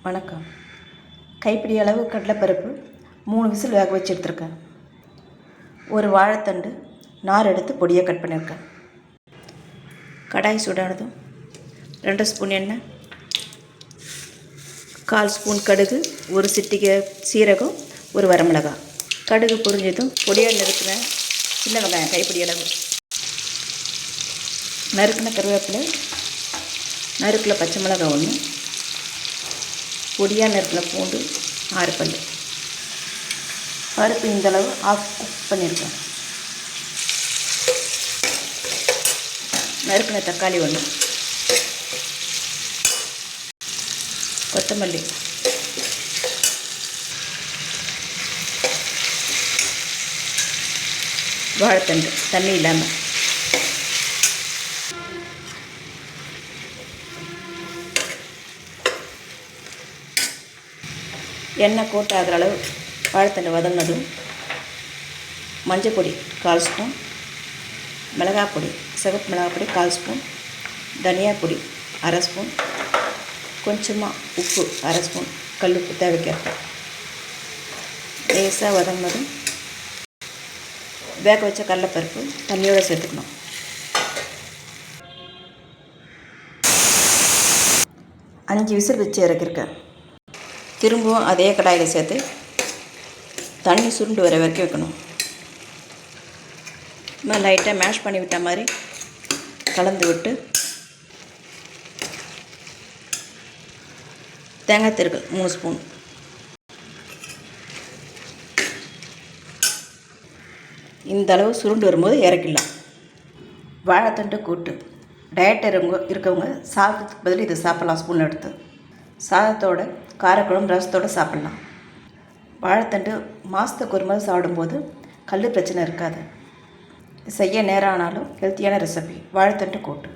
வணக்கம். கைப்பிடி அளவு கடலைப்பருப்பு 3 விசில் வேக வச்சு எடுத்துருக்கேன். ஒரு வாழைத்தண்டு நார் எடுத்து பொடியாக கட் பண்ணியிருக்கேன். கடாய் சூடானதும் 2 ஸ்பூன் எண்ணெய், 1/4 ஸ்பூன் கடுகு, ஒரு சிட்டிகை சீரகம், ஒரு வரமிளகாய். கடுகு பொரிஞ்சதும் பொடியாக நறுக்கின சின்ன வெங்காயம் கைப்பிடி அளவு, நறுக்கின கருவேப்பிலை, நறுக்கில் பச்சை மிளகாய் 1, பொடியாக நறுக்கின பூண்டு 6 பல். பருப்பு இந்தளவு ஆஃப் குக் பண்ணியிருக்கேன். நறுக்கின தக்காளி 1, கொத்தமல்லி, வாழைத்தண்டு தண்ணி இல்லாமல், எண்ணெய் கோட் ஆகிற அளவு வாழைத்தண்டு வதங்கினதும் மஞ்சள் பொடி 1/4 ஸ்பூன், மிளகாய் பொடி சிவப்பு மிளகாய் பொடி 1/4 ஸ்பூன், தனியா பொடி 1/2 ஸ்பூன், கொஞ்சமாக உப்பு 1/2 ஸ்பூன், கல் உப்பு தேவைக்கேற்ப. லேசாக வதங்கினதும் வேக வச்ச கடலைப்பருப்பு தண்ணியோடு சேர்த்துக்கணும். அஞ்சு விசில் வச்சு இறக்கிருக்கேன். திரும்பவும் அதே கடாயில் சேர்த்து தண்ணி சுருண்டு வர வரைக்கும் வைக்கணும். லைட்டாக மேஷ் பண்ணி விட்ட மாதிரி கலந்து விட்டு தேங்காய் திருகல் 3 ஸ்பூன், இந்த அளவு சுருண்டு வரும்போது இறக்கிடலாம். வாழைத்தண்டு கூட்டு டயட் இருக்கவங்க சாதத்துக்கு பதில் இது சாப்பிட்லாம். ஸ்பூன் எடுத்து சாதத்தோட காரக்குழம்பு ரசத்தோடு சாப்பிட்லாம். வாழைத்தண்டு மாதத்துக்கு ஒரு மாதிரி சாப்பிடும்போது கல் பிரச்சனை இருக்காது. செய்ய நேரம் ஆனாலும் ஹெல்த்தியான ரெசிபி வாழைத்தண்டு கூட்டு.